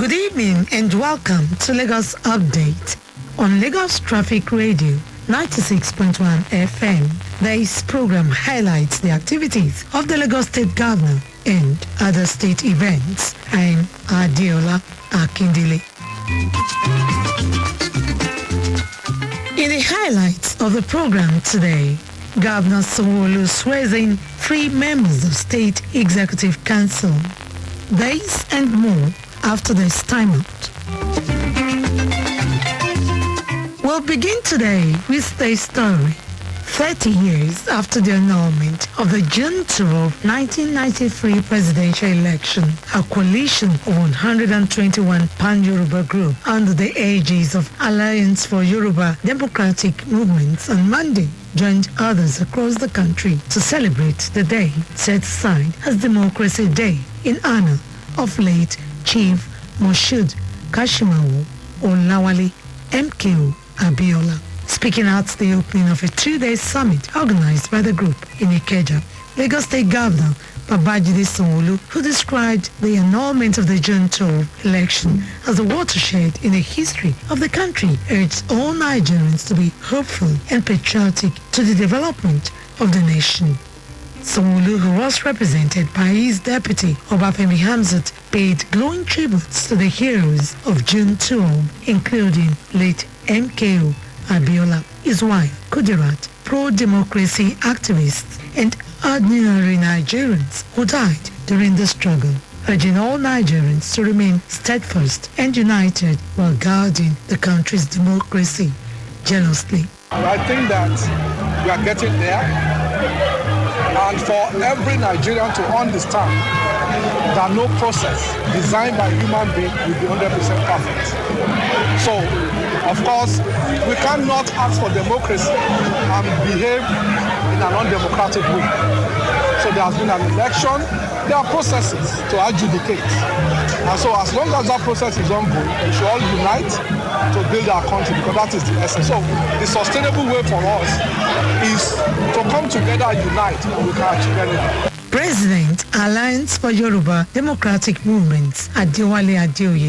Good evening and welcome to Lagos Update on Lagos Traffic Radio 96.1 FM. This program highlights the activities of the Lagos State Governor and other state events. I'm Adeola Akindele. In the highlights of the program today, Governor Sanwo-Olu swears in 3 members of State Executive Council. This and more after this time out. We'll begin today with the story. 30 years after the annulment of the June 12, 1993 presidential election, a coalition of 121 pan-Yoruba groups under the aegis of Alliance for Yoruba Democratic Movements on Monday joined others across the country to celebrate the day set aside as Democracy Day in honor of late Chief Moshood Kashimawo Olawale MKO Adeola. Speaking at the opening of a 2-day summit organized by the group in Ikeja, Lagos State Governor Babajide Sanwo-Olu, who described the annulment of the June 12 election as a watershed in the history of the country, urged all Nigerians to be hopeful and patriotic to the development of the nation. Sanwo-Olu, who was represented by his deputy Obafemi Hamzat, paid glowing tributes to the heroes of June 12, including late MKO Adeola, his wife Kudirat, pro-democracy activists, and ordinary Nigerians who died during the struggle, urging all Nigerians to remain steadfast and united while guarding the country's democracy jealously. I think that we are getting there, and for every Nigerian to understand that no process designed by a human being will be 100% perfect. So, of course, we cannot ask for democracy and behave in an undemocratic way. So there has been an election, there are processes to adjudicate. And so as long as that process is ongoing, we should all unite to build our country, because that is the essence. So the sustainable way for us is to come together and unite, and we can achieve anything. President, Alliance for Yoruba Democratic Movements, Adeola,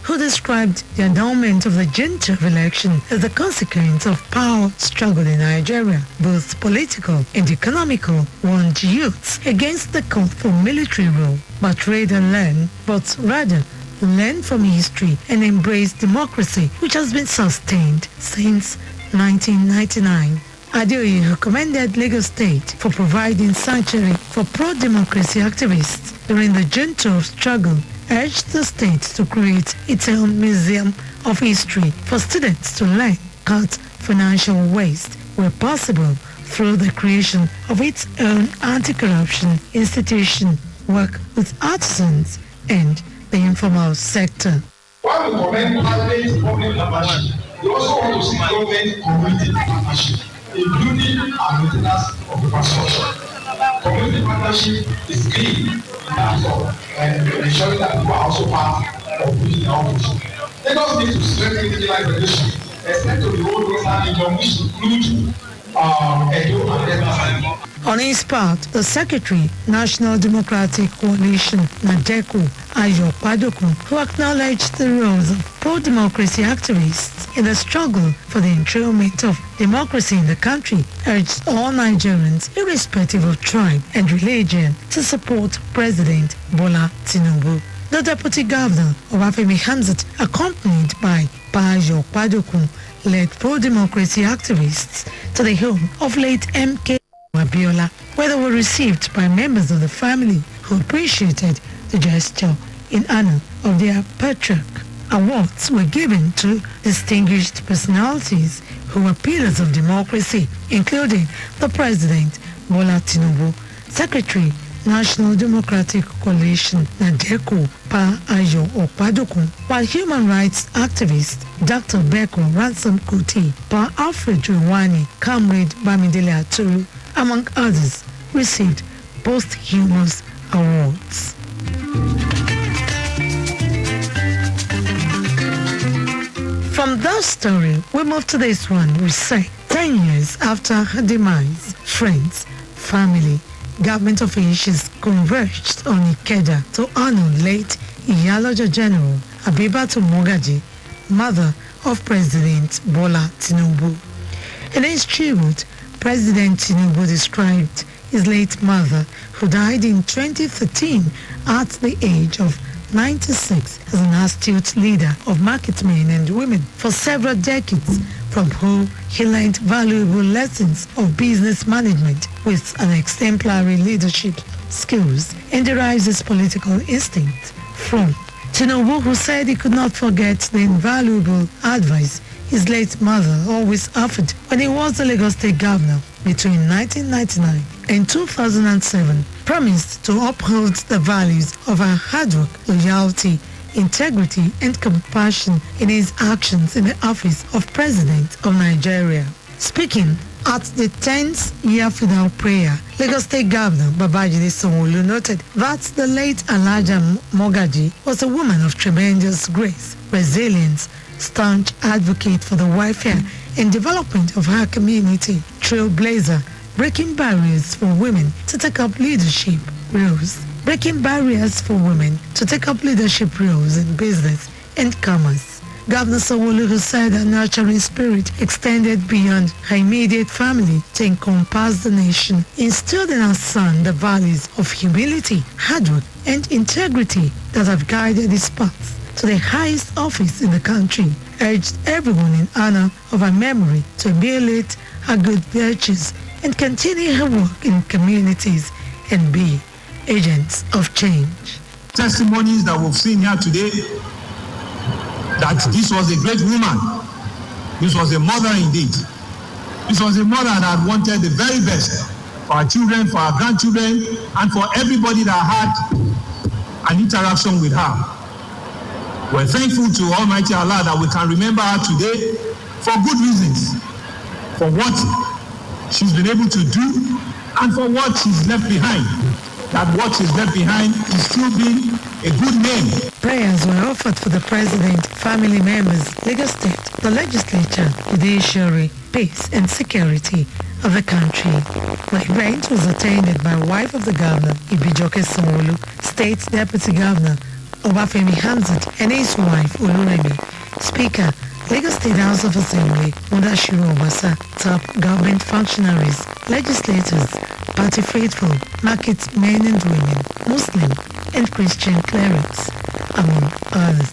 who described the annulment of the June 12 election as the consequence of power struggle in Nigeria, both political and economical, warned youths against the call for military rule, but rather learn from history and embrace democracy, which has been sustained since 1999. Adeola, who commended Lagos State for providing sanctuary for pro-democracy activists during the June 12 struggle, urged the state to create its own museum of history for students to learn, cut financial waste where possible through the creation of its own anti-corruption institution, work with artisans and the informal sector. While we commend private public partnership, we also want to see government community partnership, including our maintenance of infrastructure. Community partnership is key in terms of ensuring that people are also part of building our operation. Lagos needs to strengthen the relations, except to the whole Western region, which includes Edo and Delta. On his part, the Secretary, National Democratic Coalition, NADECO, Ayo Padokun, who acknowledged the roles of pro-democracy activists in the struggle for the enthronement of democracy in the country, urged all Nigerians, irrespective of tribe and religion, to support President Bola Tinubu. The Deputy Governor, Obafemi Hamzat, accompanied by Ayo Padokun, led pro-democracy activists to the home of late MK Adeola, where they were received by members of the family who appreciated the gesture in honor of their patriarch. Awards were given to distinguished personalities who were pillars of democracy, including the President, Bola Tinubu, Secretary, National Democratic Coalition, NADECO, Pa Ayo Okpadokun, while human rights activist Dr. Beko Ransom Kuti, Pa Alfred Rwani, Comrade Bamidele Aturu, among others, received posthumous awards. From that story, we move to this one. We say, 10 years after her demise, friends, family, government officials converged on Ikeja to honor late Iyaloja General Abibatu Mogaji, mother of President Bola Tinubu. In his tribute, President Tinubu described his late mother, who died in 2013 at the age of 96, as an astute leader of marketmen and women for several decades, from whom he learned valuable lessons of business management with an exemplary leadership skills and derives his political instinct from Tinubu, who said he could not forget the invaluable advice his late mother always offered when he was the Lagos State Governor between 1999 and 2007, promised to uphold the values of her hard work, loyalty, integrity, and compassion in his actions in the office of President of Nigeria. Speaking at the 10th year final prayer, Lagos State Governor Babajide Sanwo-Olu noted that the late Alaja Mogaji was a woman of tremendous grace, resilience, staunch advocate for the welfare and development of her community, trailblazer, breaking barriers for women to take up leadership roles, in business and commerce. Governor Sanwo-Olu said her nurturing spirit extended beyond her immediate family to encompass the nation, instilled in her son the values of humility, hard work, and integrity that have guided his path to the highest office in the country, urged everyone in honor of her memory to emulate her good virtues and continue her work in communities and be agents of change. Testimonies that we've seen here today, that this was a great woman, this was a mother indeed. This was a mother that wanted the very best for our children, for our grandchildren, and for everybody that had an interaction with her. We're thankful to Almighty Allah that we can remember her today for good reasons, for what she's been able to do and for what she's left behind. That what she's left behind is still being a good name. Prayers were offered for the President, family members, Lagos State, the legislature, judiciary, peace and security of the country. The event was attended by wife of the governor, Ibijoke Sanwo-Olu, State Deputy Governor, Obafemi Hamzat, and his wife, Oluremi. Speaker, Lagos State House of Assembly, Mudashiru Obasa, top government functionaries, legislators, party faithful, market men and women, Muslim and Christian clerics, among others.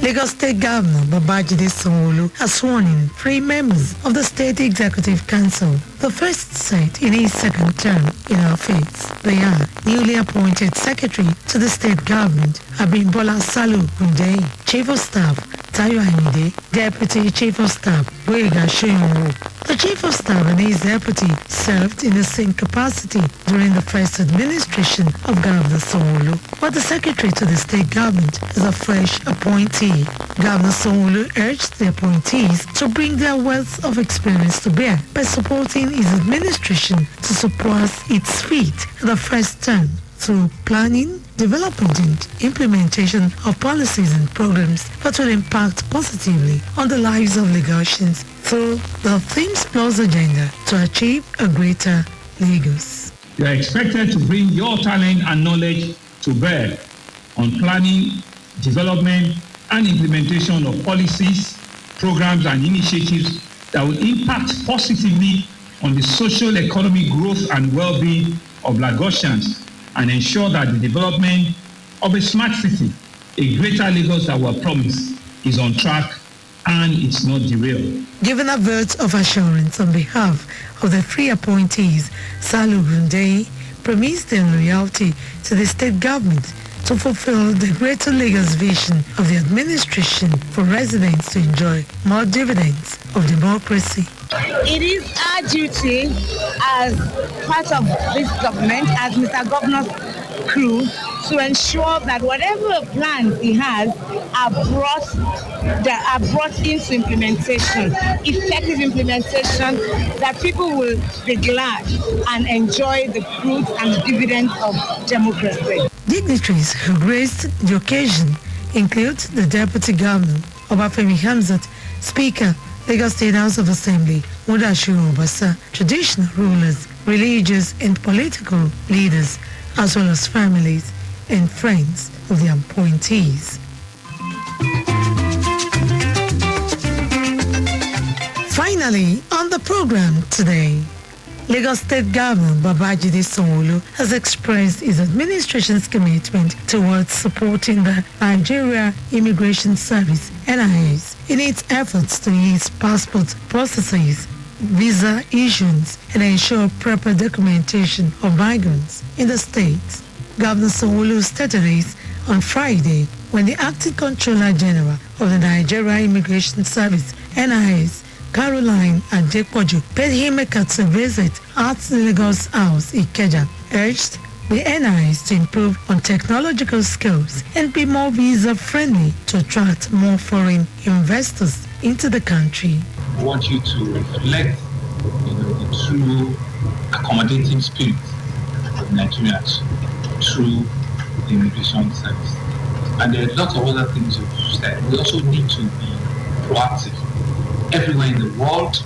Lagos State Governor Babajide Sanwo-Olu has sworn in 3 members of the State Executive Council, the first set in his second term in office. They are newly appointed Secretary to the State Government, Abimbola Salu Gundeyi, Chief of Staff, Tayo Ayinde, Deputy Chief of Staff, Boyega Shoyinwo. The Chief of Staff and his deputy served in the same capacity during the first administration of Governor Sanwo-Olu, while the Secretary to the State Government is a fresh appointee. Governor Sanwo-Olu urged the appointees to bring their wealth of experience to bear by supporting his administration to surpass its feat in the first term through planning, development and implementation of policies and programs that will impact positively on the lives of Lagosians through the Themes Plus agenda to achieve a greater Lagos. You are expected to bring your talent and knowledge to bear on planning, development and implementation of policies, programs and initiatives that will impact positively on the social economic growth and well-being of Lagosians and ensure that the development of a smart city, a greater Lagos that was promised, is on track and it's not derailed. Given a vote of assurance on behalf of the 3 appointees, Salu Gundeyi promised their loyalty to the state government to fulfill the Greater Lagos vision of the administration for residents to enjoy more dividends of democracy. It is our duty as part of this government, as Mr. Governor's crew, to ensure that whatever plans he has are brought into implementation, effective implementation, that people will be glad and enjoy the fruits and the dividends of democracy. Dignitaries who graced the occasion include the Deputy Governor, Obafemi Hamzat, Speaker, Lagos State House of Assembly, Mudashiru Obasa, traditional rulers, religious and political leaders, as well as families and friends of the appointees. Finally, on the program today, Lagos State Governor Babajide Sanwo-Olu has expressed his administration's commitment towards supporting the Nigeria Immigration Service (NIS) in its efforts to ease passport processes, visa issuance, and ensure proper documentation of migrants in the state. Governor Sanwo-Olu stated this on Friday when the Acting Controller General of the Nigeria Immigration Service (NIS), Caroline Adeola, paid him a courtesy visit at the Lagos House, Ikeja, urged the NIS to improve on technological skills and be more visa-friendly to attract more foreign investors into the country. I want you to reflect the true accommodating spirit of Nigerians through the immigration service. And there are lots of other things you've said. We also need to be proactive. Everywhere in the world,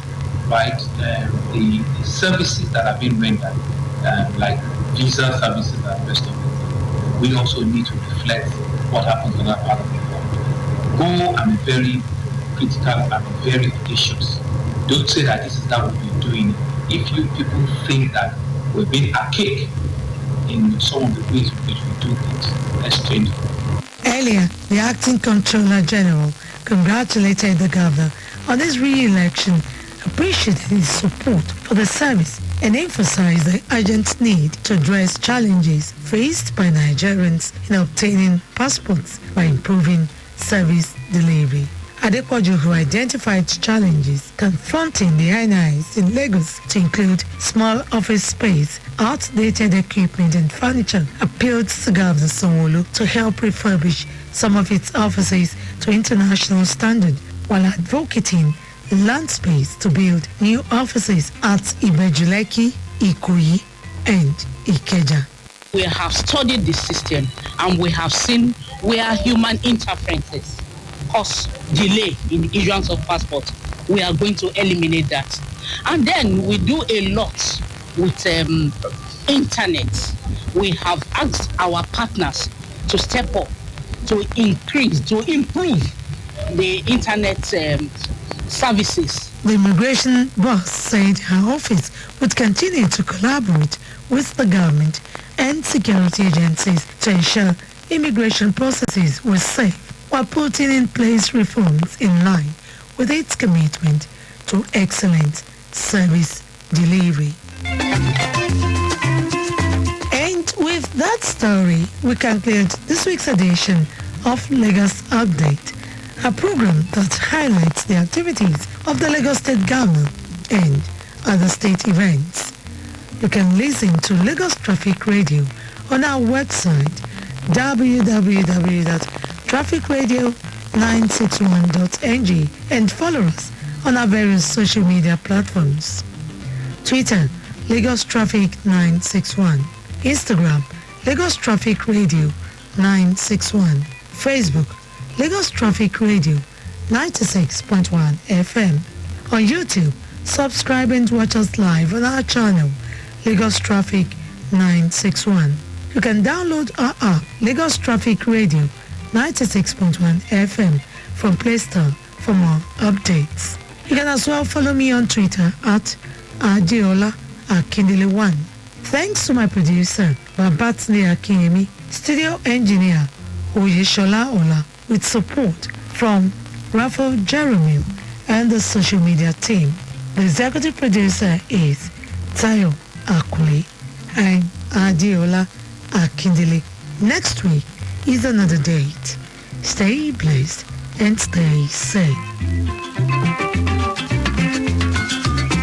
right, the services that are being rendered, like visa services and rest of it, we also need to reflect what happens in that part of the world. Go and be very critical and be very audacious. Don't say that this is how we've been doing it. If you people think that we're being archaic in some of the ways in which we do things, let's change it. Earlier, the Acting Controller General congratulated the governor on his re-election, appreciated his support for the service, and emphasized the urgent need to address challenges faced by Nigerians in obtaining passports by improving service delivery. Adeola, who identified challenges confronting the NIS in Lagos to include small office space, outdated equipment and furniture, appealed to Governor Sanwo-Olu to help refurbish some of its offices to international standard, while advocating land space to build new offices at Ibejuleki, Ikoyi, and Ikeja. We have studied the system and we have seen where human interferences cause delay in the issuance of passports. We are going to eliminate that. And then we do a lot with internet. We have asked our partners to step up, to increase, to improve the internet services. The immigration boss said her office would continue to collaborate with the government and security agencies to ensure immigration processes were safe, while putting in place reforms in line with its commitment to excellent service delivery. And with that story, we conclude this week's edition of Lagos Update, a program that highlights the activities of the Lagos State Governor and other state events. You can listen to Lagos Traffic Radio on our website www.trafficradio961.ng and follow us on our various social media platforms. Twitter, Lagos Traffic 961. Instagram, Lagos Traffic Radio 961. Facebook, Lagos Traffic Radio 96.1 FM. On YouTube, subscribe and watch us live on our channel, Lagos Traffic 961. You can download our app, Lagos Traffic Radio 96.1 FM from Play Store for more updates. You can as well follow me on Twitter at Adeola Akindele 1. Thanks to my producer, Babatunde Akinyemi, studio engineer, Oyeshola Ola, with support from Raphael Jeremy and the social media team. The executive producer is Tayo Akule and Adeola Akindele. Next week is another date. Stay blessed and stay safe.